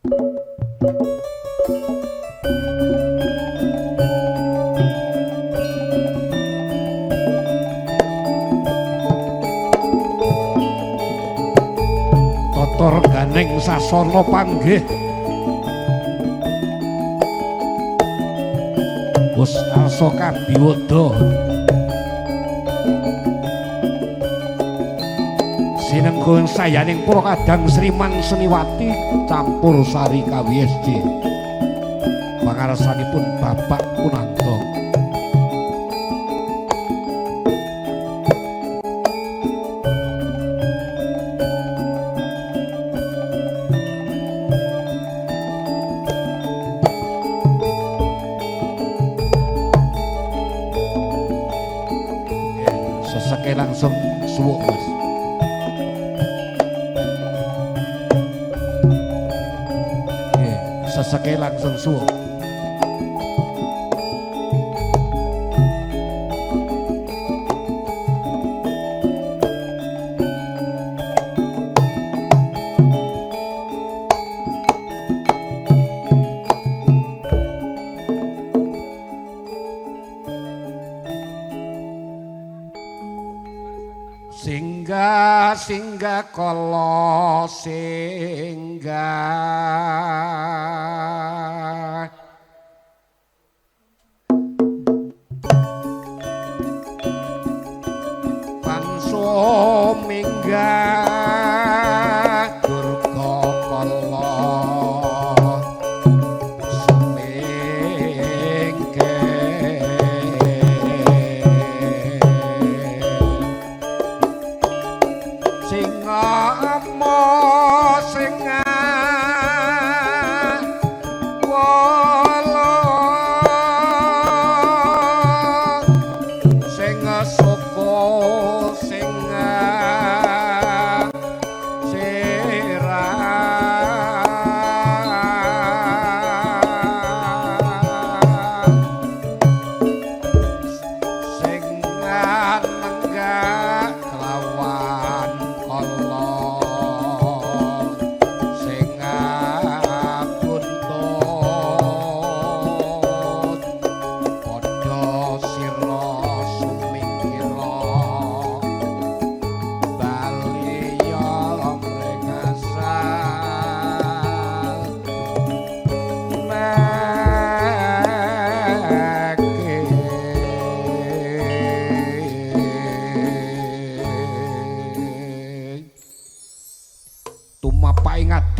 Tata reganing sasana panggih Wus Arsa Kabiwada sinengga sayaning para kadang Sriman Seniwati campur sari KWSJ pangarsanipun Bapak Kunanto seseke langsung suwuk Mas. Seseke langsung suwuk. Singgah singgah kala singgah panso minggah durga kala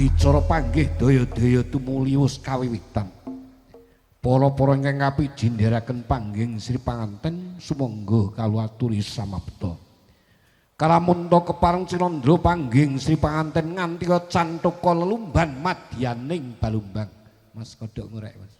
Dicara panggih daya-daya tumuli wis kawiwitan. Para-para ingkang kapiji ndherekaken panggih Sri Panganten sumangga kaluaturi samapta. Kalamunta kepareng cinandra panggih Sri Panganten nganti cantuka lelumban madyaning balumbang. Mas kodhok ngorek Mas.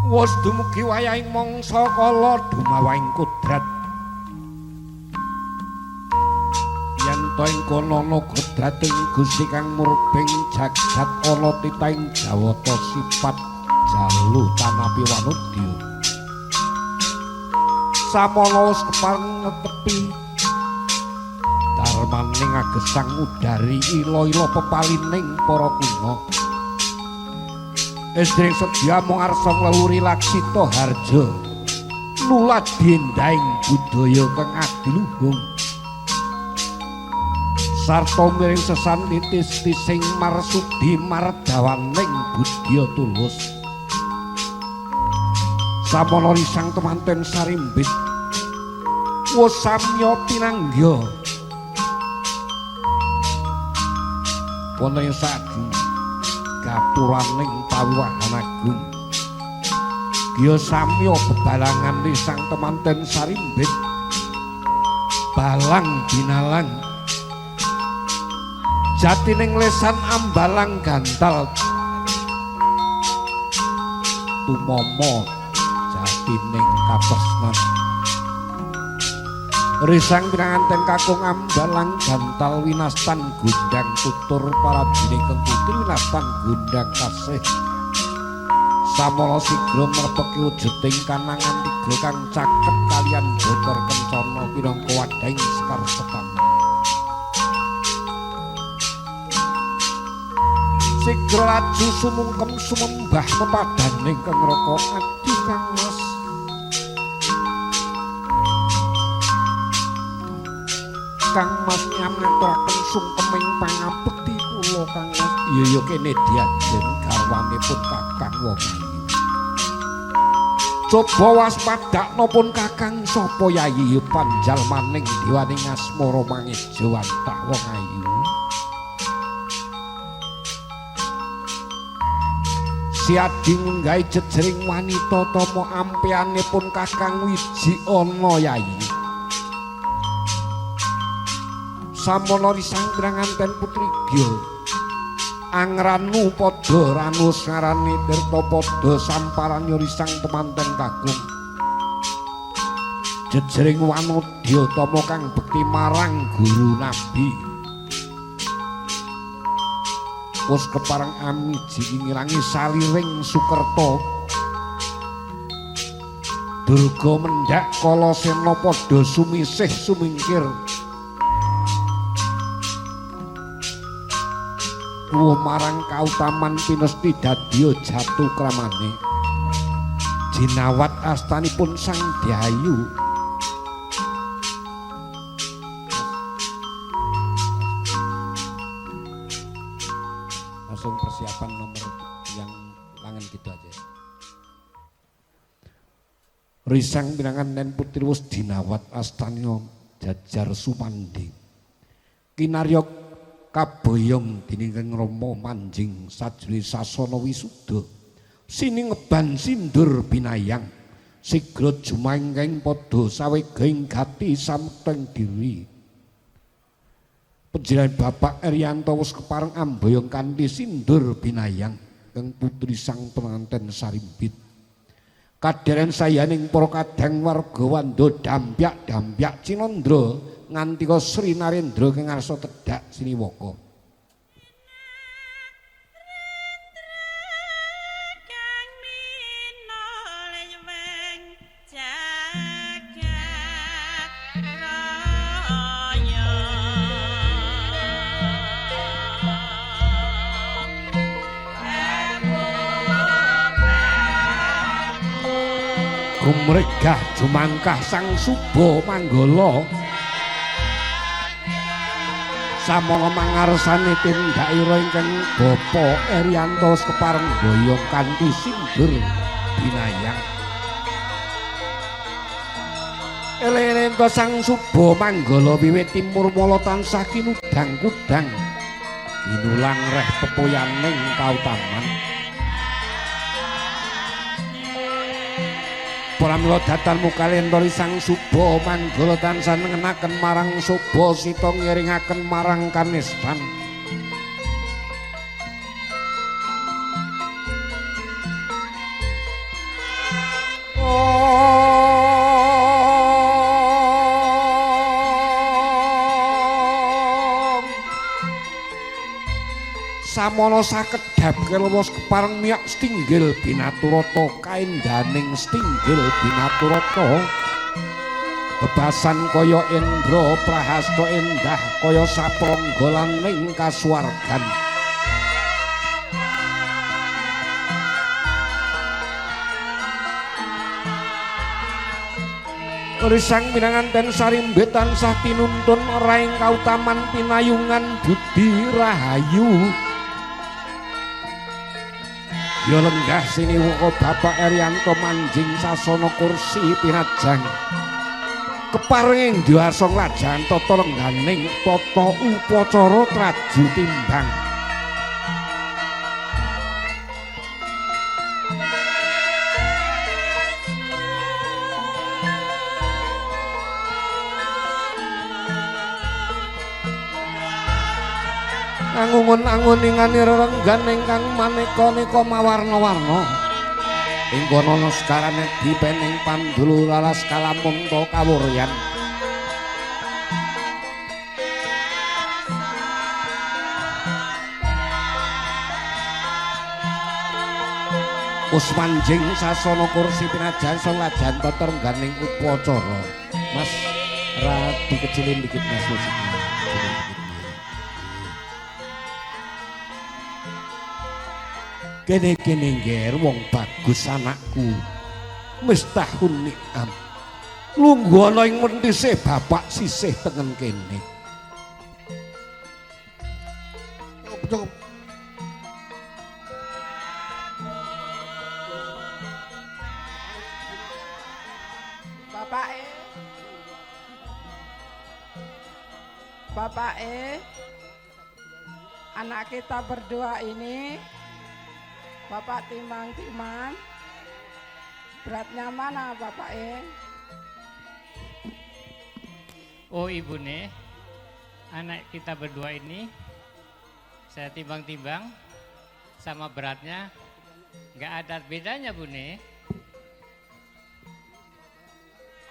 Wus dumugi wayahing mangsa kala dumawahing kodrat yen to ing kono ana kodrating Gusti kang murbeng jagat ana titaing jawata sifat jalu tanapi wanudya samana wis kepareng netepi darmaning agesang udari ila-ila pepalining para kuna Istring sedia mung arsa ngleluri Laksita Harja nulat dendhaing budaya kang adiluhung sarta miring sesantitis-tising marsudi mardawaning budya tulus samana risang temanten sarimbit wus samya pinanggya wonten ing saged gapuraning pawiwahan agung Gya samya bebalangan risang temanten sarimbit balang binalang jatining lesan ambalang gantal tumomo jatining katresnan Risang pinanganten kakung ambalang gantal winastan gundang tutur para dine keng putri winastan gundang kasih samala sigra merpeki wujuding kanangan tiga kang caket kalian botor kencana pinangka wadhahing sekar setam sigra laju sumungkem sumembah mepadaning keng raka adi kang mas Kang Mas nyamaturaken sungkeming pangabekti kula Kang Mas. Iya ya kene diajen garwanipun Kakang wong ayu. Coba waspadakna pun Kakang sapa yayi panjalmaning diwaning asmara mangeja wantah wong ayu. Siadi nggae jejering wanita tama ampeyanipun Kakang Wiji ana yayi. Samono risang piranganten putri Gya angranu padha ranus ngarani tirta padha samparan risang temanten kakung jejering wanodya tama kang bekti marang guru nabi wis kepareng amiji ngirangi saliring Sukerta Durga mendhak kala sena padha sumisih sumingkir Kuwo marang kautaman pinesti dadya jatuh kramane jinawat astanipun Sang Dyayu langsung persiapan nomor yang langen gitu aja risang pinangan nen putri wis dinawat astanya jajar sumandhi kinaryok kaboyong dening Rama manjing sajroning sasana wisuda siningeban sindur binayang sigra jumangking padha sawegahing gati samteng diri panjenengan Bapak Erianto wis kepareng amboyong kanthi sindur binayang kang putri sang penganten sarimbit kaderen sayaning para kadang warga wanda dampyak Cinandra ngantika Sri Narendra kang ngarsa tedhak siniwaka Gumregah jumangkah sang Suba Manggala samana mangarsane tindakira ingkang Bapa Erianto kepareng boyong kanthi sindur binayang elena sang Suba Manggala wiwit timur mala tansah kinudang-kudang ginulang reh pepoyaning kautaman Pramila datanmu kalendori sang Suba Manggala tansah ngenaken marang Suba Sita ngiringaken marang kanistan Samono sakedhap kelwas kepareng miyak Stinggil Binaturata kaendaning Stinggil Binaturata bebasan kaya Indra Prahasta endah kaya saprangganing kasuwargan Risang pinanganten sarimbit tansah tinuntun raing kautaman pinayungan budi rahayu ya lenggah siniwaka Bapak Erianto manjing sasana kursi pinajang kepareng diwasa nglajang tata lengganing tata upacara traju timbang angungun-anguningani rerenggan ingkang maneka-neka mawarna-warna ing kono sekarane dipening pandulu lalas kalamunta kawuryan Usmanjing sasana kursi pinajan solajan teterengganing upacara. Mas ra dikecilin dikit Mas musiknya. Kene-kene ngger wong bagus anakku. Mistahun Ni'am. Lungguh ana ing mentise bapak sisih tengen kene. Cukup. Bapak anak kita berdua ini Bapak timbang-timbang beratnya mana Bapak Oh Ibune, anak kita berdua ini saya timbang-timbang sama beratnya nggak ada bedanya Bune.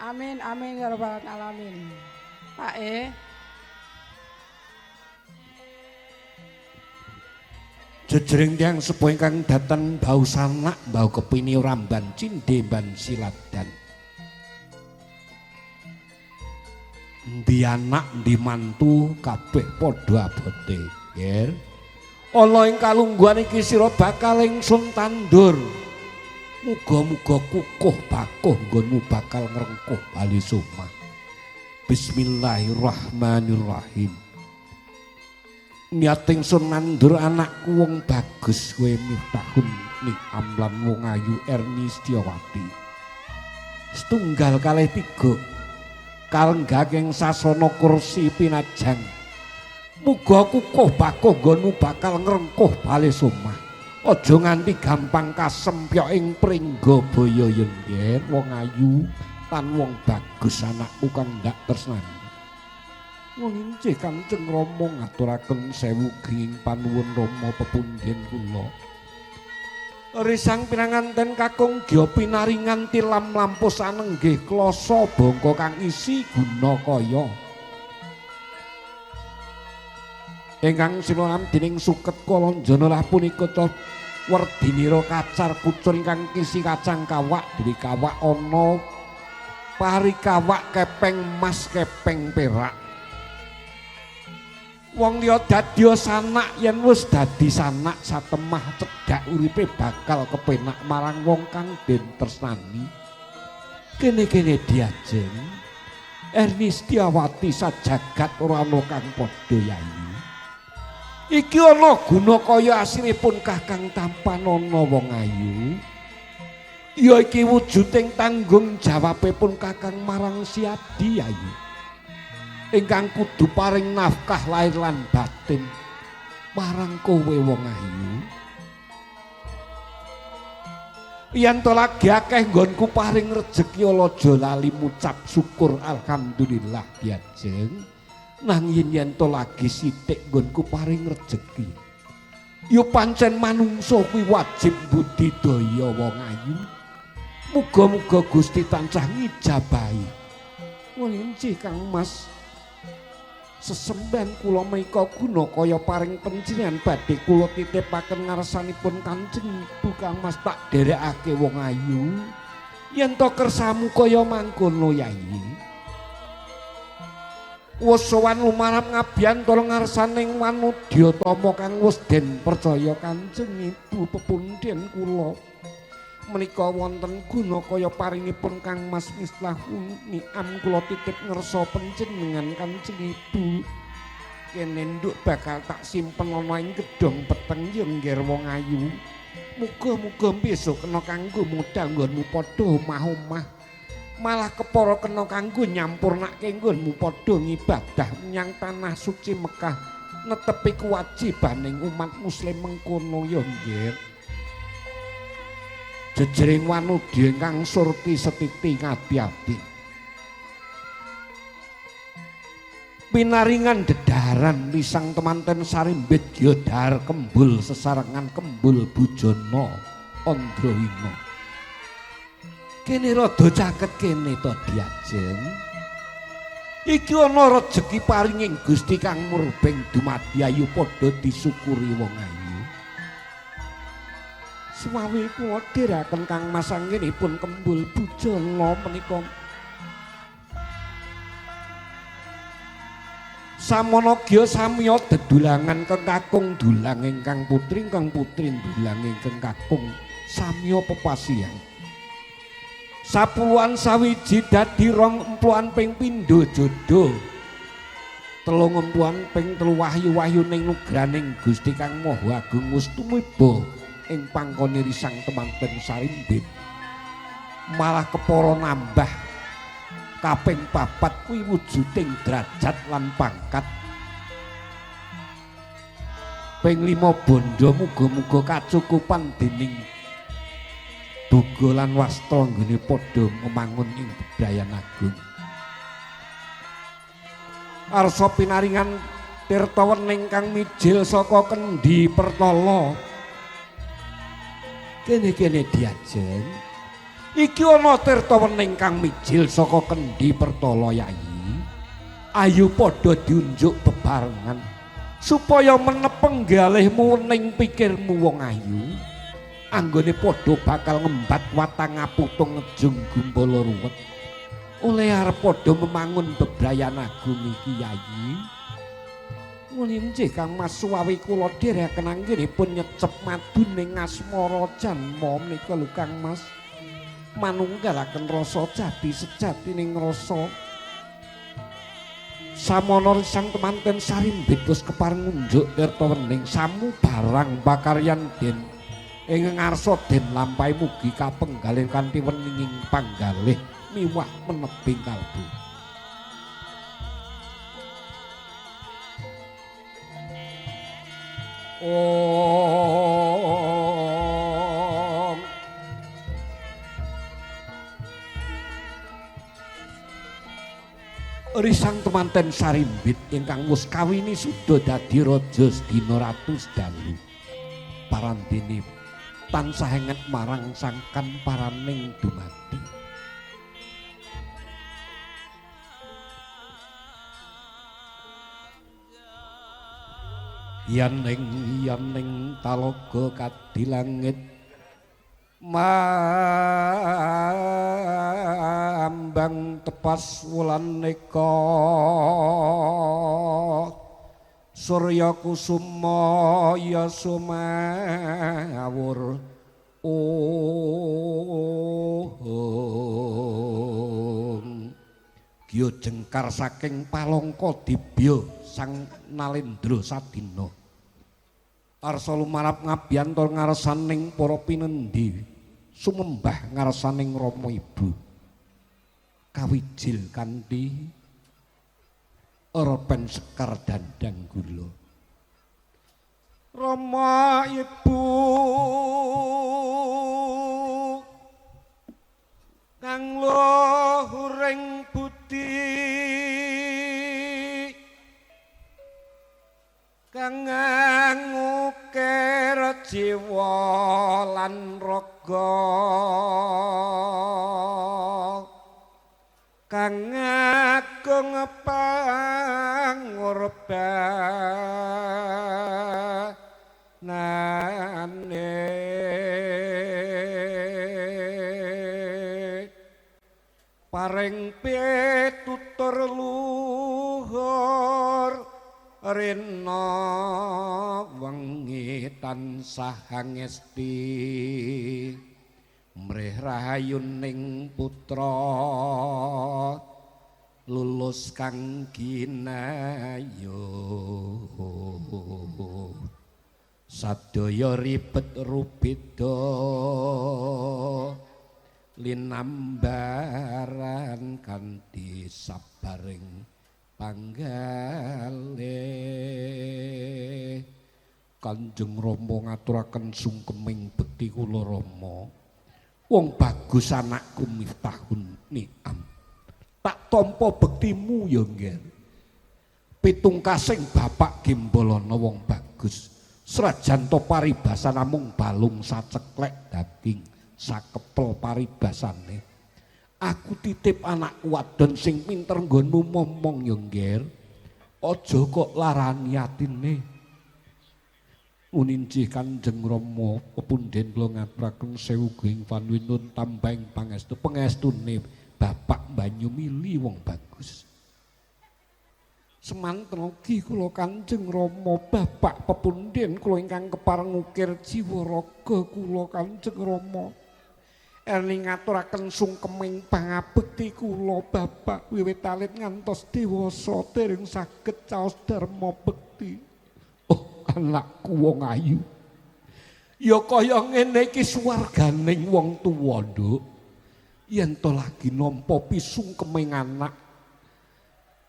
Amin amin ya rabbal alamin. Pak Jejering tiyang sepuh ingkang dateng bau sanak bau kepini ramban cindhe ban siladan. Ndi anak ndi mantu kabeh padha abote, nggih. Ana ing kalungguhan iki sira bakal ingsun tandur. Muga-muga kukuh bakuh nggonmu bakal ngrengkuh bali sumah. Bismillahirrahmanirrahim. Niat ingsun nandur anakku wong bagus kowe Miftahun Ni'am lan wong ayu Erni Setyawati. Setunggal kalih tiga kalenggahing sasana kursi pinajang. Muga kukuh bakuh nggonmu bakal ngrengkuh bali sumah. Aja nganti gampang kasempyok ing pringga baya yen wong ayu lan wong bagus anakku kang ndak tresnani. Wong incih Kanjeng Rama ngaturaken sewu ginging panuwun Rama pepundhen kula. Risang pinanganten kakung gya pinaringan tilam lampus anenggih klasa bangka kang isi guna kaya. Ingkang sinuwun dening Suket Kalanjana lah punika werdinira kacar kucur ingkang kisi kacang kawak dewi kawak ana pari kawak kepeng emas kepeng perak. Wong liya dadya sanak yen wis dadi sanak satemah cedhak uripe bakal kepenak marang wong kang den tresnani. Kene-kene diajeng Erni Setyawati sajagat ora ana kang padha yayi. Iki ana guna kaya asiripun kakang tampan ana wong ayu. Ya iki wujuding tanggung jawabipun kakang marang Siadi Ayu. Ingkang kudu paring nafkah lahir lan batin marang kowe wong ayu. Yen to lagi akeh nggonku paring rejeki aja lali ngucap syukur alhamdulillah diajeng. Nanging yen to lagi sithik nggonku paring rejeki. Ya pancen manungsa kuwi wajib budidaya wong ayu. Muga-muga Gusti tansah ngijabahi. Wong encih Kang Mas. Sesemban kula menika guna kaya paring panjenengan badhe kula titipaken ngarsanipun Kanjeng Ibu Kang Mas tak derekake wong ayu. Yen to kersamu kaya mangkono Yayi. Wis sowan lumarap ngabiyantara ngarsaning Wanudyatama kang wis den percaya Kanjeng Ibu pepundhen kula. Menika wonten guna kaya paringipun Kang Mas Miftahun Ni'am kula titip ngersa panjenengan Kanjeng Ibu. Kene nduk bakal tak simpen ana ing gedhong peteng ya ngger wong ayu. Muga-muga besok kena kanggo modal nggonmu padha omah-omah. Malah kepara kena kanggo nyampurnake nggonmu padha ngibadah menyang tanah suci Mekah. Netepi kewajibaning umat muslim mengkono ya ngger. Jejering wanudya ingkang surti setiti ngati-ati. Pinaringan dedaran lisang temanten sarimbit gyodhar kembul sesarengan kembul bujana Andrahina. Kene rada caket kene to diajeng. Iki ana rejeki paringing Gusti kang murbeng dumadi ayu padha disyukuri wong ayu. Suwawi kula dherekaken Kang Mas anggenipun kembul bujana menika. Samanagya samiya dedulangan kekakung dulang ingkang putri dulang ingkang kakung samiya pepasihan. Sapuluhan sawiji dadi rong empluan ping pindho jodoh. Telung empluan ping telu wahyu-wahyuning nugraning Gusti Kang Maha Agung wis tumiba ing pangkone risang temanten Sarimbit. Malah kepara nambah kaping 4 kuwi wujuding derajat lan pangkat. Ping 5 bondo muga-muga kacukupan dening duga lan wasta nggone padha memangun ing bebrayan agung. Arsa pinaringan tirta wening kang mijil saka Kendhi Pertala. Kene-kene diajeng. Iki ana tirta wening kang mijil saka Kendhi Pertala Yayi. Ayo padha diunjuk bebarengan supaya menepeng galihmu wening pikirmu wong ayu. Anggone padha bakal ngembat watang aputung ngejung gumbala ruwet. Oleh arep padha memangun bebrayan agung iki Yayi. Mulinjih Kang Mas Suwawi kula dherekaken anggenipun nyecep madu ning asmara janma menika lho Kang Mas. Manunggalaken rasa jati sejatining rasa. Samana risang temanten Sarimbit wis kepareng ngunjuk tirta wening samu barang pakaryan den ing ngarsa den lampahi mugi kapenggalih kanthi weninging panggalih miwah menebing kalbu. Om risang temanten Sarimbit ingkang wus kawini suda dadi raja sedina ratu sedalu. Parandene tansah enget marang sangkan paraning dumadi. Yaning talaga kadilangit mambang tepas wulan neka surya kusuma ya sumawur Gya jengkar saking palangka dibya sang Nalendra Sadina. Arsa lumarap ngabyantor ngarsaning para pinendi sumembah ngarsaning Rama Ibu. Kawijil kanthi erepen sekar dandang gula. Rama Ibu kang luhuring budi kang ngukir jiwa lan raga kang agung pangorbanane paring pitutur luhur rena wengi tansah ngesti mrih rahayuning putra lulus kang ginayo sadaya ribet rubeda linambaran kanthi sabaring panggalih Kanjeng Rama ngaturaken sungkeming bekti kula Rama. Wong bagus anakku Miftahun Ni'am. Tak tampa bektimu ya Ngger. Pitungkasing Bapak Gembolana wong bagus. Serajan to paribasan namung balung saceklek daging sakepel paribasane. Aku titip anakku wadon sing pinter nggonmu momong ya Ngger. Aja kok larani atine. Uninjih Kanjeng Rama pepundhen kula ngaturaken sewu ing panuwun tambahing pangestu pangestune Bapak Banyumili wong bagus. Semanten ugi kula Kanjeng Rama Bapak pepundhen kula ingkang kepareng ukir jiwa raga kula Kanjeng Rama. Eling ngaturaken sungkeming pangabekti kula Bapak wiwit alit ngantos dewasa dereng saged caos dharma bekti. Oh, anakku wong ayu. Ya kaya ngene iki suwarganing wong tuwa, Nduk. Yen to lagi nampa pisungkeming anak,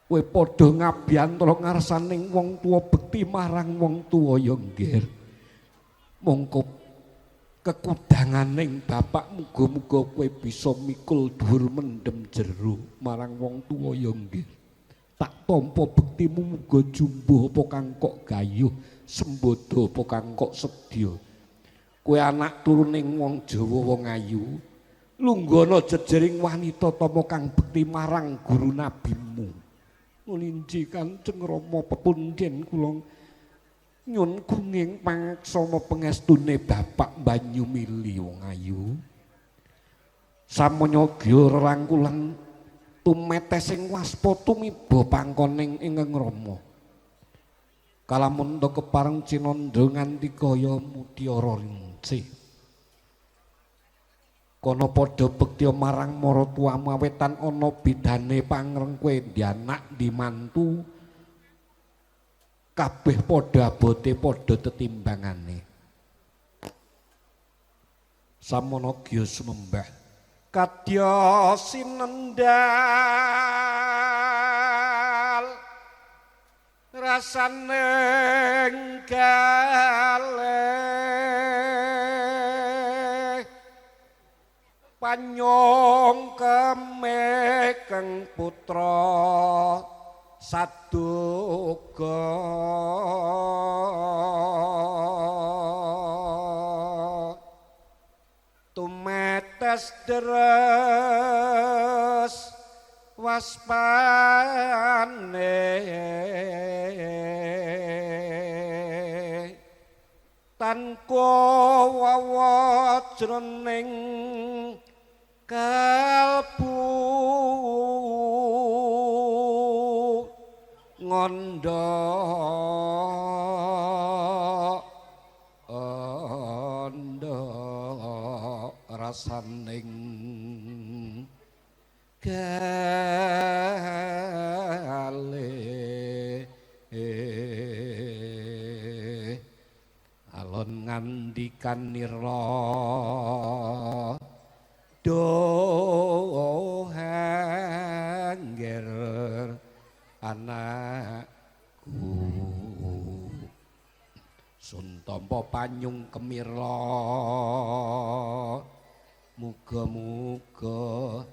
kowe padha ngabiyantara ngarsaning wong tuwa bekti marang wong tuwa ya nggih. Mongko kekudanganing bapak muga-muga kowe bisa mikul dhuwur mendem jero marang wong tuwa ya nggih. Tak tampa bektimu muga jumbuh apa kang kok gayuh, sembodo apa kang kok sedya. Kowe anak turuning wong Jawa wong ayu, lunggana jejering wanita tama kang bekti marang guru nabimu. Nulinji Kanjeng Rama pepundhen kula nyun gunging pangaksama pangestune Bapak Banyumili wong ayu. Samanyagya rerangkulan tumetesing waspa tumiba pangkoning ingkang Rama. Kalamun ta kepareng cinandra nganti kaya mutiara rincih. Kono padha bekti marang maratuwamu awetan ana bedane pangreng kowe ndi anak ndi mantu. Kabeh padha abote padha tetimbangane. Samanagya sumembah kadya sinendal rasaneng kalih panyong kemekeng putra saduga tumetes deres waspane tanko wawajroning kalbu ngondo rasaning kalih alon ngandikan nira dohangger anakku sun tampa panyung kemirla muga-muga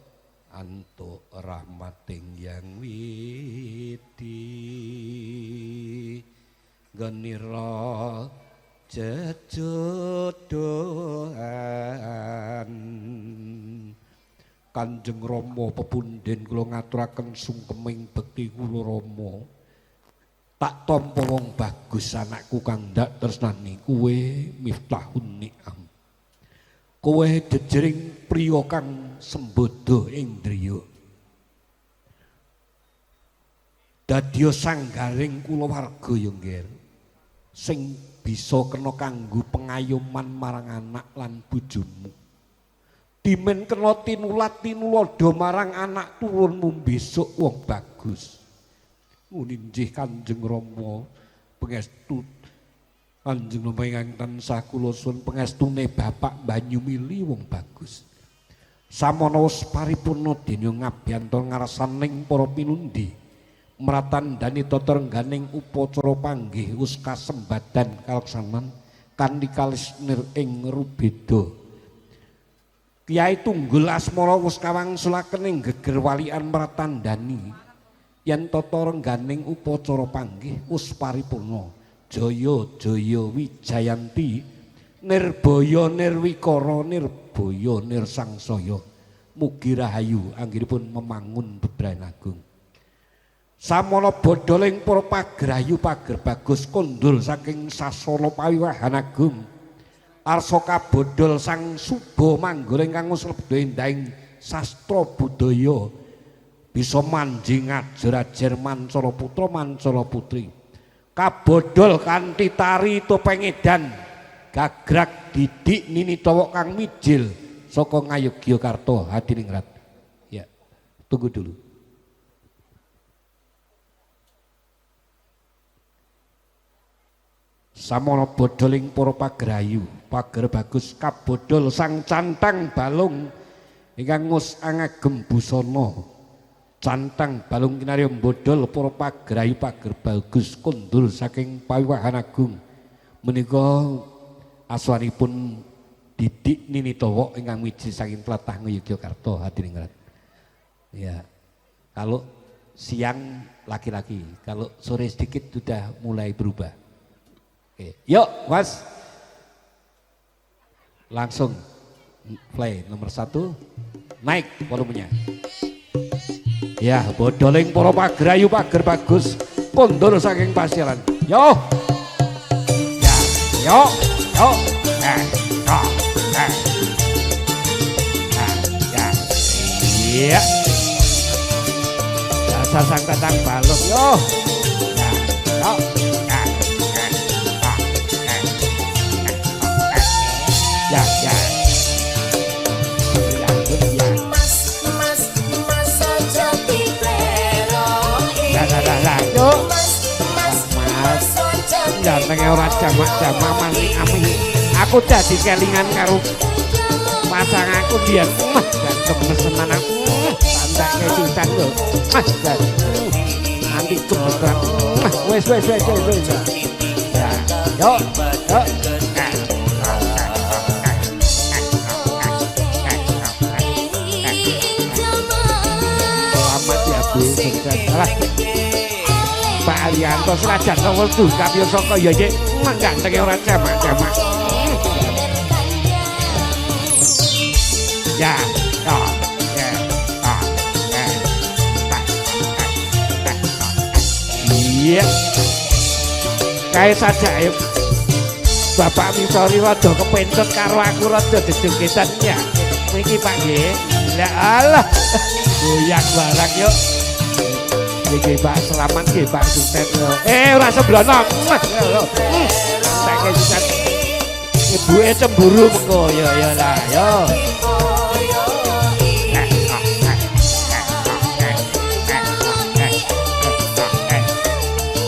antuk rahmating yang widi genira jejodohan. Kanjeng Rama pepundhen kula ngaturaken sungkeming bekti kula Rama. Tak tampa wong bagus anakku kang ndak tresnani kowe Miftahun Ni'am. Kowe jejering priya kang sembodo ing driya. Dadya sanggaring kulawarga ya nggih. Sing bisa kena kanggo pengayoman marang anak lan bojomu. Dimen kena tinulat-tinulada marang anak turunmu besok wong bagus. Uninjih Kanjeng Rama pangestu Kanjeng Rama ingkang tansah kula suwun pangestune Bapak Banyumili wong bagus. Samana wis paripurna dene ngabyanto ngarsaning para pinundi mratandani tata rengganing upacara panggih wis kasembadan kalaksanan kanthi kalisnir ing rubeda. Kyai Tunggul Asmara wis kawangsulaken ing geger walian mratandani yen tata rengganing upacara panggih wis paripurna. Jaya jaya Wijayanti nirbaya nirwikara nirbaya nirsangsaya mugi rahayu anggenipun memangun bebrayan agung. Samono bodholing para pagrayu pager bagus kondul saking sasana pawiwahan agung arsa kabodhol sang suba manggul ingkang slebda endahing sastra budaya bisa manjing ajer-ajer mancala putra mancala putri kabodhol kanthi tari topeng edan gagrag didik nini tawok kang mijil saka Ngayogyakarta Hadiningrat. Ya, tunggu dulu. Samono bodholing para pagrayu pager bagus kabodhol sang cantang balung ingkang ngus angagem busana cantang balung kinarya bodhol para pagrayu pager bagus kondul saking pawiwahan agung menika aswanipun Didik Nini Towo ingkang wiji saking tlatah Ngayogyakarta Hadiningrat. Ya, kalau siang laki-laki, kalau sore sedikit sudah mulai berubah. Oke, yuk Mas, langsung play nomor 1, naik volumenya. Ya, bodholing para pagrayu pager bagus kondur saking pasialan. Yo, ya, yo, yo, yo. Ya, iya. Dasar sang tatang balung, yo. Ya, yo. Ya, ya. Mas aja diplero. Lah, yo. Mas, gantenge ora jamak-jamak mani-ami. Aku dadi kelingan karo pasang aku biyen ganteng mesenan aku tandake sisan lho mas nanti kebetulan wes ya yo selamat ya Bu sukses Pak Arianto serajan nongol tuh kapio soko ya ye gantenge ora jamak-jamak. Ya, iya. Kae saja ayo. Bapak misori rada kepentut karo aku rada dedeketan ya. Niki Pak nggih. Lah Allah. Goyang barang yuk. Niki Pak selamat nggih Pak sukses. Ora seblono. Tak kesusan. Ibuke cemburu mengko ya lah yo.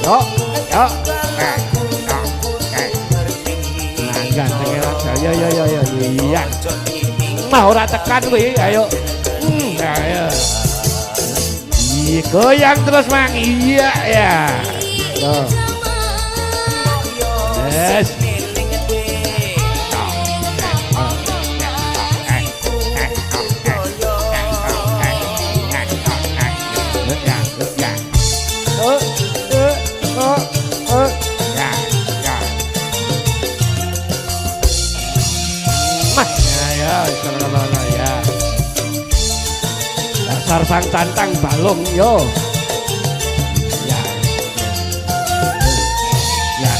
Yo, ganteng aja, yo, iya. Mau ora tekan kuwi, ayo. Ayo. Iya, goyang terus Mang, iya ya. Yo. Yes. Dasar sang cantang balung yo. Ya. Ya.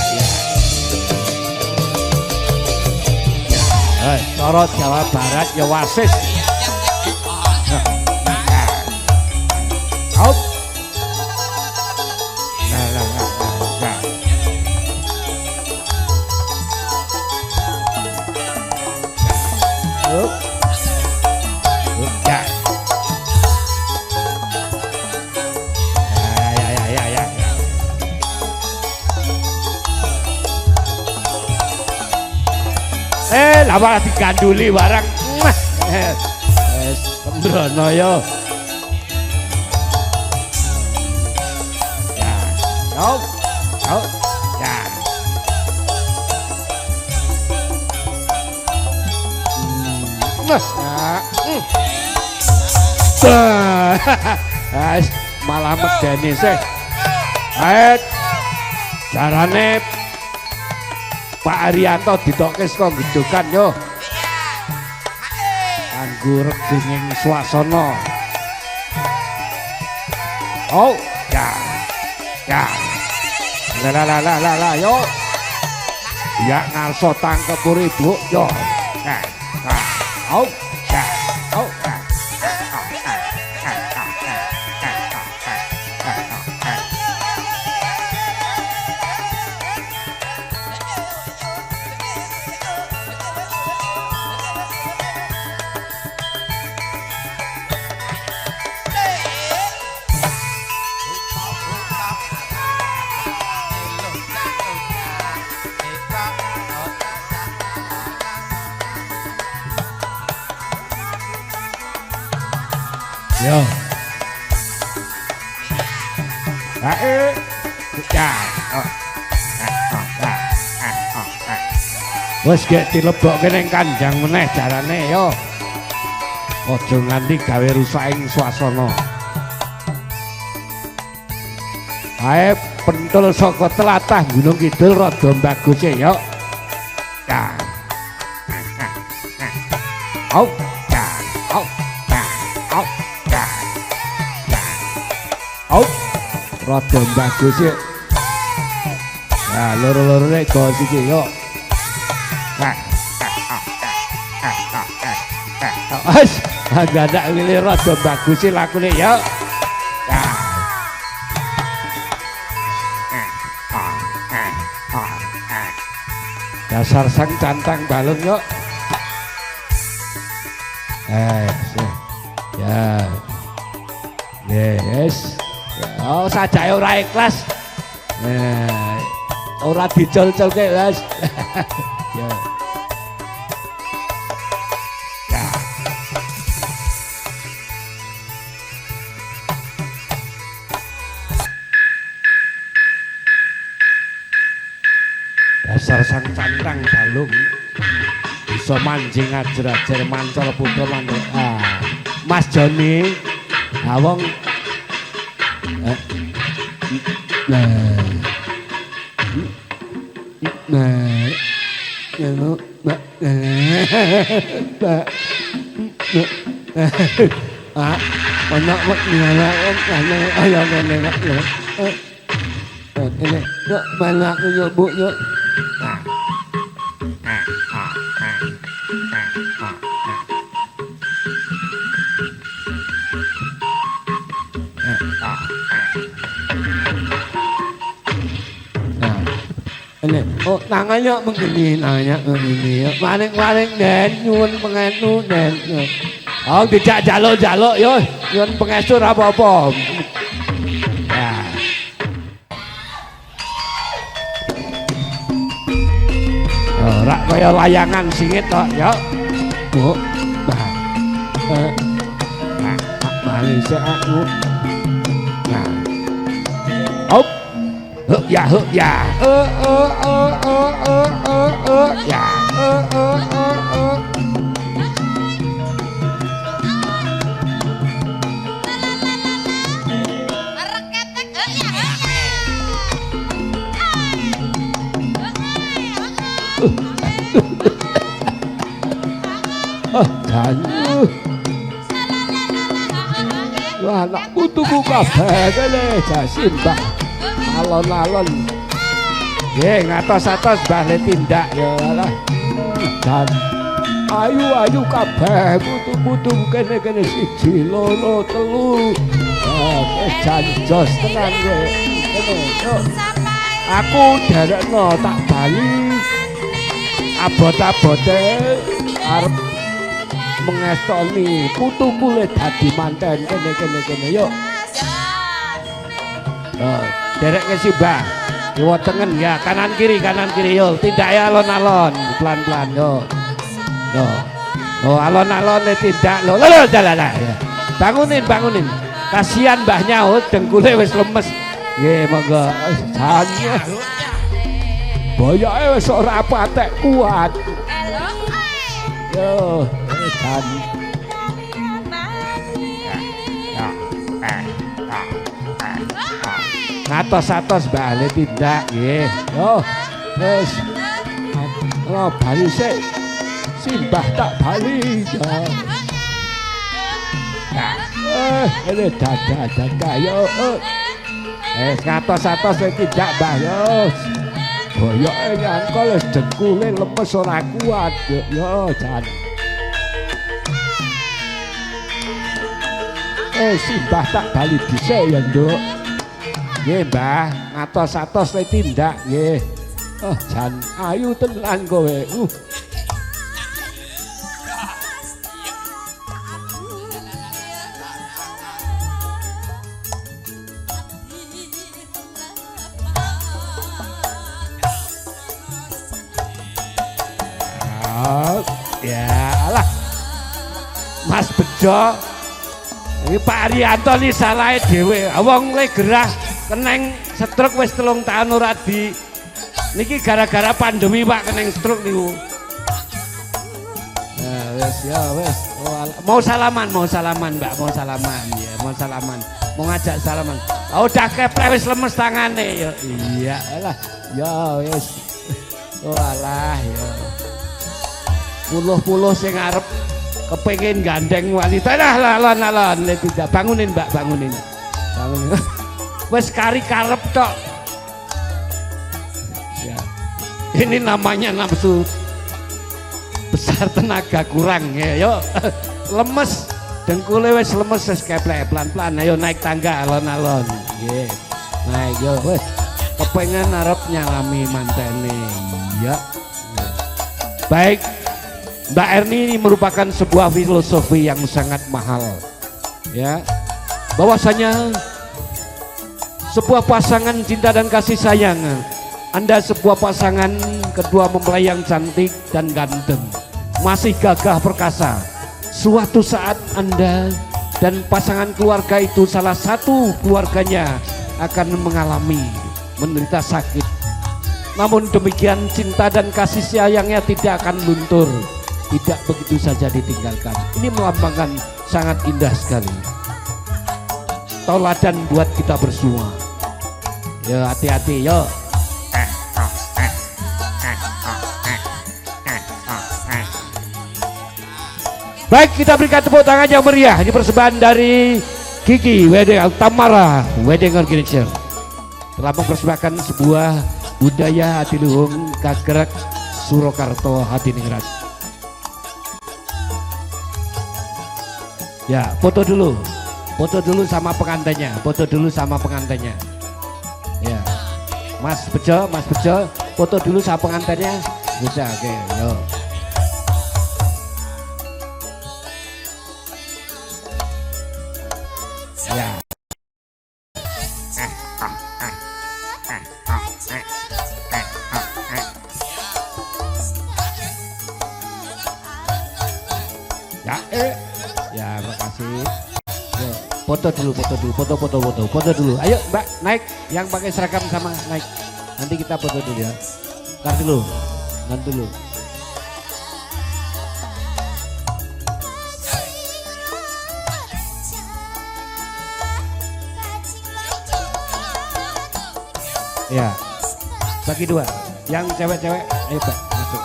Ya, cara Jawa Barat ya wasis. Hop. Lah malah diganduli barang. Sembrono yo. Ya. Yo. Ya. Malah medeni sih. Carane Pak Arianto ditokke saka gedhogan yo. Kanggo regenging swasana. Oh, ya. Ya. La yo. Ya ngarso tangkep ibu yo. Nah. Au. Ya. Au. Yo. Ya. Wes gek dilebokke ning kandang meneh jarane yo. Aja nganti gawe rusaking swasana. Ae pentul saka tlatah Gunung Kidul rada bagus yo. Ya. Au. Ya. Au. Au. Ya. Ya. Au. Rada bagus ya. Ya loro-lorone go siji yo. Wes, agak milih rada bagus sih lakune ya. Dasar sang cantang balung yuk. Ya. Yes. Oh sajae ora ikhlas. Ora dicol-colke wes. Ya. Dasar sang cantang balung bisa mancing ajar-ajar mancol putra manuk. Mas Joni awong mana aku yuk bu yuk. Oh tangannya begini nanya begini maring-maring den nyuwun pengestu den. Oh dijak jaluk-jaluk yo nyuwun pengestu ora apa-apa. Ora kaya layangan singit tok ya. Bu. Malaysia aku. Nah. Op. Ya. Ya. Dan wah anakku tuku kabeh kene jasimbah alon-alon nggih ngatos-atos Mbah Le tindak ya lah dan ayu kabeh putu-putu kene siji loro telu janjos tenan kene aku derekno tak bali abot-abote arep mengestoni putuku le dadi manten kene yuk. Derek ke Simbah. Kiwa tengen ya kanan kiri yuk. Tindak ya alon-alon pelan-pelan yuk. Oh alon-alon le tindak lo. Jalan ya. Bangunin. Kasihan mbahnya dengkule wis lemes. Nggih monggo jane. Boyoke wis ora patek kuat. Yo, dan ngatos-atos Mbah Le tindak nggih. Yo, wis. Ora bali sik. Simbah tak bali. Ini dadah yo. Ngatos-atos tidak Mbah yo. Boyoke nyangkol wis jengkule lemes ora kuat yo jan. Simbah tak bali dhisik ya Nduk. Nggih Mbah, ngatos-atos tindak nggih. Oh jan ayu tenan kowe. Ya alah Mas Bejo ini Pak Arianto ini salah dhewe wong le gerah keneng stroke wis 3 tahun ora di niki gara-gara pandemi Pak keneng stroke niku ya wis mau salaman Mbak mau salaman ya mau ngajak salaman udah keple wis lemes tangane ya iya alah ya wis alah ya puluh sing arep kepengin gandeng wanita alon tidak bangunin Mbak bangunin wis kari karep tok ya ini namanya nafsu besar tenaga kurang ya yuk lemes dengkule wis lemes wis keplek pelan-pelan ayo naik tangga alon-alon nggih naik yo wis kepengen arep nyalami mantene iya baik Mbak Erni ini merupakan sebuah filosofi yang sangat mahal ya bahwasanya sebuah pasangan cinta dan kasih sayang Anda sebuah pasangan kedua mempelai yang cantik dan ganteng masih gagah perkasa suatu saat Anda dan pasangan keluarga itu salah satu keluarganya akan mengalami menderita sakit namun demikian cinta dan kasih sayangnya tidak akan luntur tidak begitu saja ditinggalkan. Ini melambangkan sangat indah sekali. Tauladan buat kita bersua. Ya hati-hati yo. Baik kita berikan tepuk tangan yang meriah di persembahan dari Kiki Wedding Tamara Wedding Organizer telah mempersembahkan sebuah budaya Hatiluhung Gagrek Surakarta Hadiningrat. Ya, foto dulu sama pengantinnya, Ya, Mas Bejo, foto dulu sama pengantinnya, bisa, oke, yo. Ya. Ya, makasih. Yo, foto dulu. Ayo Mbak, naik. Yang pakai seragam sama naik. Nanti kita foto dulu ya. Ntar dulu. Ya, bagi 2. Yang cewek-cewek, ayo Mbak, masuk.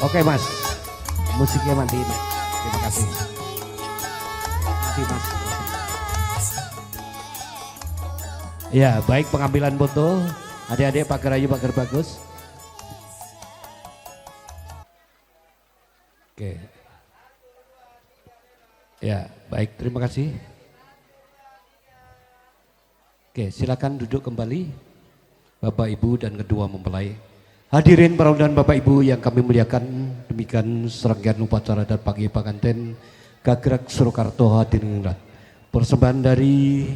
Oke Mas, musiknya matiin. Terima kasih. Mati Mas. Ya baik pengambilan foto. Adik-adik pagar ayu pagar bagus. Oke. Ya baik terima kasih. Oke silakan duduk kembali Bapak Ibu dan kedua mempelai. Hadirin para undangan Bapak Ibu yang kami muliakan, demikian serangkaian upacara dan pagi pengantin Gagrek Surakarta Hadiningrat. Persembahan dari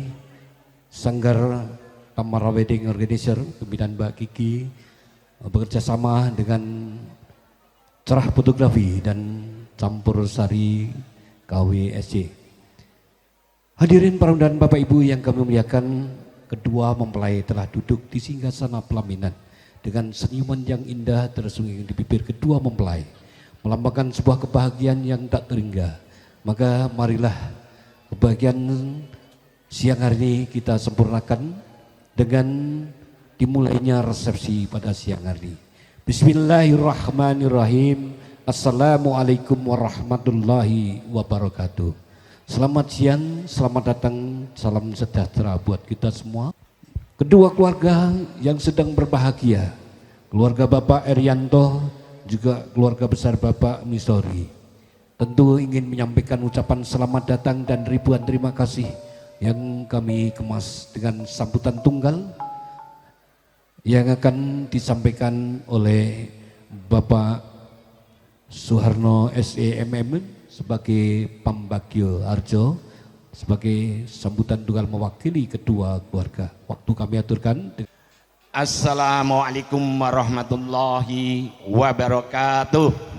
Sanggar Tamara Wedding Organizer, pimpinan Mbak Kiki, bekerja sama dengan Cerah Fotografi dan Campur Sari KWSC. Hadirin para undangan Bapak Ibu yang kami muliakan, kedua mempelai telah duduk di singgasana pelaminan dengan senyuman yang indah tersungging di bibir kedua mempelai, melambangkan sebuah kebahagiaan yang tak terhingga, Maka marilah kebahagiaan siang hari ini kita sempurnakan dengan dimulainya resepsi pada siang hari ini. Bismillahirrahmanirrahim. Assalamualaikum warahmatullahi wabarakatuh. Selamat siang, selamat datang, salam sejahtera buat kita semua. Kedua keluarga yang sedang berbahagia, keluarga Bapak Erianto, juga keluarga besar Bapak Misori, tentu ingin menyampaikan ucapan selamat datang dan ribuan terima kasih yang kami kemas dengan sambutan tunggal yang akan disampaikan oleh Bapak Suharno SEMM sebagai Pambagio Harjo, sebagai sambutan tunggal mewakili kedua keluarga. Waktu kami aturkan. Assalamualaikum warahmatullahi wabarakatuh.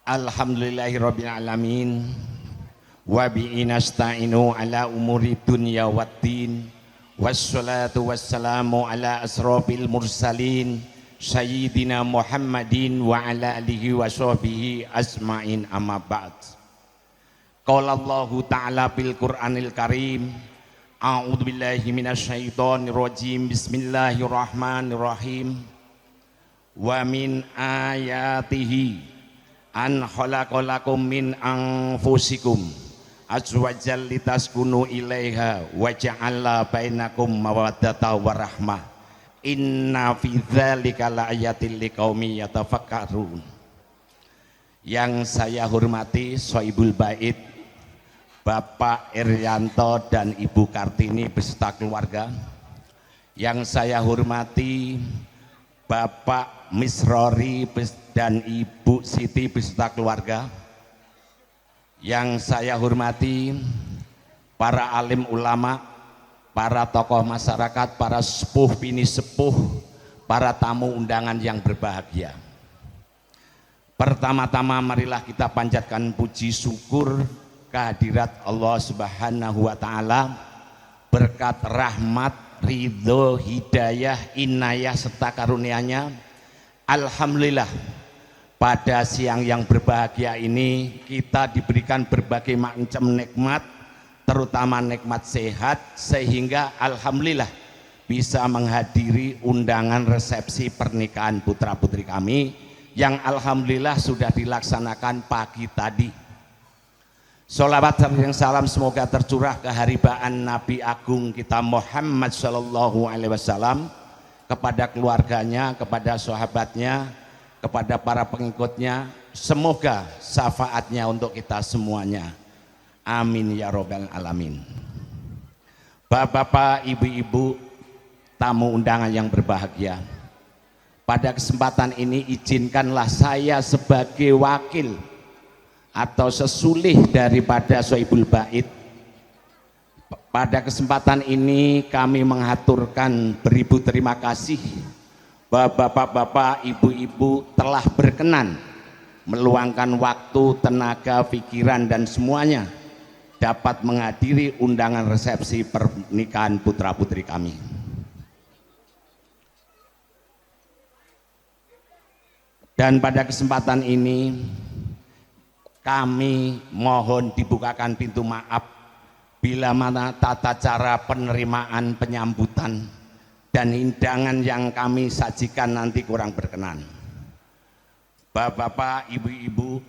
Alhamdulillahirabbil alamin. Wa bihi nasta'inu ala umuri dunya waddin. Wassalatu wassalamu ala asrofil mursalin Sayyidina Muhammadin wa ala alihi wa sahbihi asma'in amma ba'd. Qala Allahu ta'ala bil Qur'anil Karim. A'udzu billahi minasyaitonir rajim. Bismillahirrahmanirrahim. Wa min ayatihi an khalaqalakum min anfusikum azwajal litaskunu ilaiha wa ja'ala bainakum mawaddata wa rahmah. Inna fi dzalika laayatil liqaumi yatafakkarun. Yang saya hormati Soibul Bait Bapak Erianto dan Ibu Kartini beserta keluarga. Yang saya hormati Bapak Misrori dan Ibu Siti beserta keluarga. Yang saya hormati para alim ulama, para tokoh masyarakat, para sepuh bini sepuh, para tamu undangan yang berbahagia. Pertama-tama marilah kita panjatkan puji syukur kehadirat Allah Subhanahu wa taala, berkat rahmat, ridho, hidayah, inayah serta karunia-Nya. Alhamdulillah, pada siang yang berbahagia ini kita diberikan berbagai macam nikmat, terutama nikmat sehat, sehingga alhamdulillah bisa menghadiri undangan resepsi pernikahan putra putri kami yang alhamdulillah sudah dilaksanakan pagi tadi. Sholawat dan salam semoga tercurah keharibaan Nabi Agung kita Muhammad Sallallahu Alaihi Wasallam, kepada keluarganya, kepada sahabatnya, kepada para pengikutnya. Semoga syafaatnya untuk kita semuanya. Amin ya robbal alamin. Bapak-bapak, ibu-ibu, tamu undangan yang berbahagia, pada kesempatan ini izinkanlah saya sebagai wakil atau sesulih daripada Soibul Bait. Pada kesempatan ini kami mengaturkan beribu terima kasih bahwa bapak-bapak, ibu-ibu telah berkenan meluangkan waktu, tenaga, pikiran dan semuanya dapat menghadiri undangan resepsi pernikahan putra putri kami. Dan pada kesempatan ini kami mohon dibukakan pintu maaf bila mana tata cara penerimaan, penyambutan dan hidangan yang kami sajikan nanti kurang berkenan. Bapak-bapak, ibu-ibu,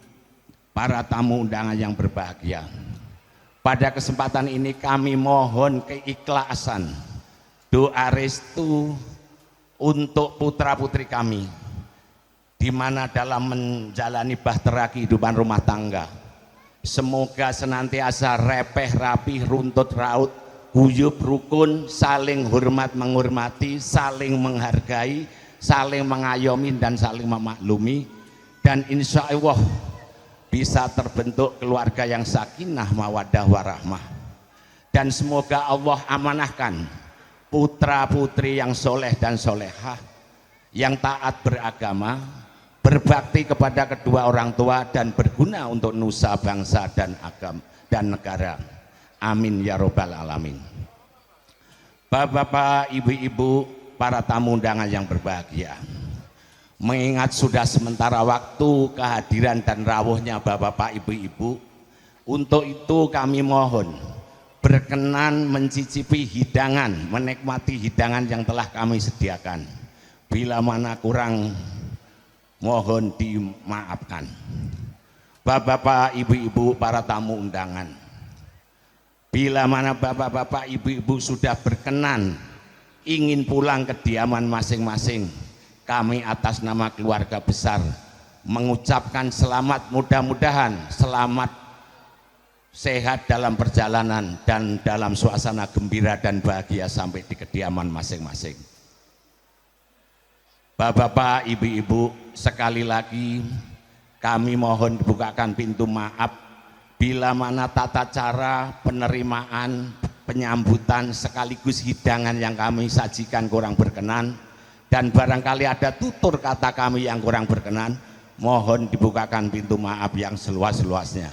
para tamu undangan yang berbahagia, pada kesempatan ini kami mohon keikhlasan, doa restu untuk putra-putri kami, di mana dalam menjalani bahtera kehidupan rumah tangga, semoga senantiasa repeh rapih, runtut raut, guyub rukun, saling hormat menghormati, saling menghargai, saling mengayomi dan saling memaklumi, dan insya Allah bisa terbentuk keluarga yang sakinah mawaddah warahmah. Dan semoga Allah amanahkan putra putri yang soleh dan solehah, yang taat beragama, berbakti kepada kedua orang tua dan berguna untuk nusa bangsa dan agama dan negara. Amin ya robbal alamin. Bapak-bapak, ibu-ibu, para tamu undangan yang berbahagia, mengingat sudah sementara waktu kehadiran dan rawuhnya bapak-bapak ibu-ibu, untuk itu kami mohon berkenan mencicipi hidangan, menikmati hidangan yang telah kami sediakan. Bila mana kurang mohon dimaafkan. Bapak-bapak ibu-ibu para tamu undangan, bila mana bapak-bapak ibu-ibu sudah berkenan ingin pulang ke kediaman masing-masing, kami atas nama keluarga besar mengucapkan selamat, mudah-mudahan selamat sehat dalam perjalanan dan dalam suasana gembira dan bahagia sampai di kediaman masing-masing. Bapak-bapak, ibu-ibu, sekali lagi kami mohon dibukakan pintu maaf bila mana tata cara penerimaan, penyambutan sekaligus hidangan yang kami sajikan kurang berkenan, dan barangkali ada tutur kata kami yang kurang berkenan, mohon dibukakan pintu maaf yang seluas-luasnya.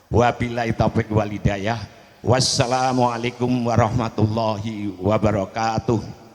Wabillahi taufiq wal hidayah. Wassalamualaikum warahmatullahi wabarakatuh.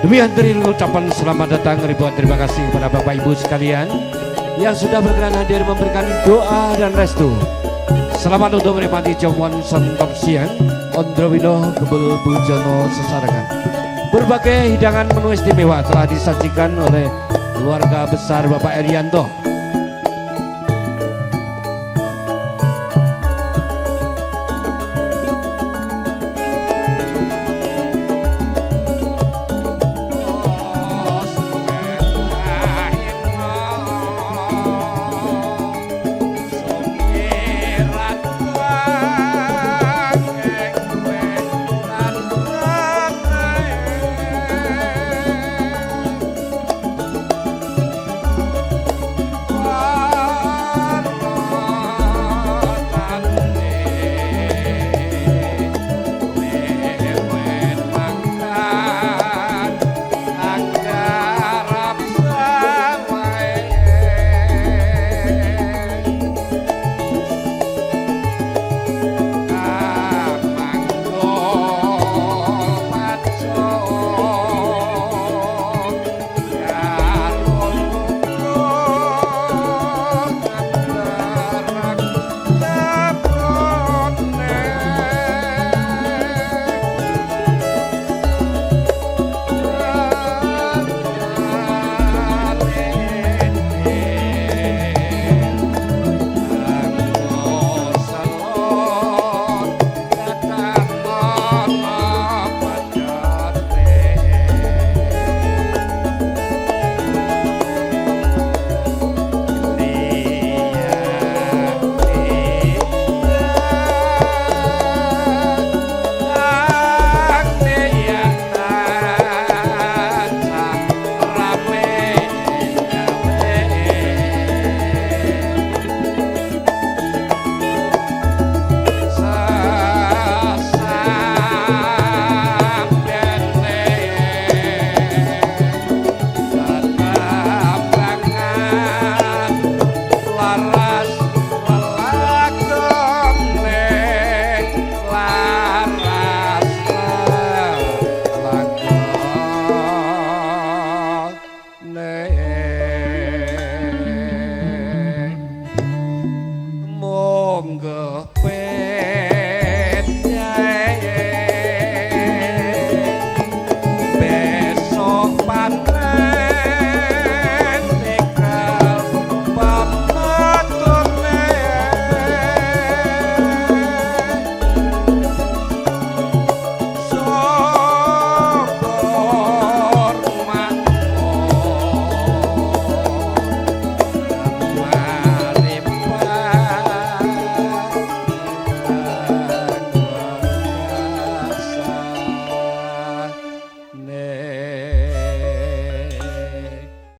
Demikian ucapan selamat datang, ribuan terima kasih kepada Bapak Ibu sekalian yang sudah berkenan hadir memberikan doa dan restu. Selamat untuk menikmati jamuan santap siang Ondrowino Gebel Bujono Sesarengan. Berbagai hidangan menu istimewa telah disajikan oleh keluarga besar Bapak Erianto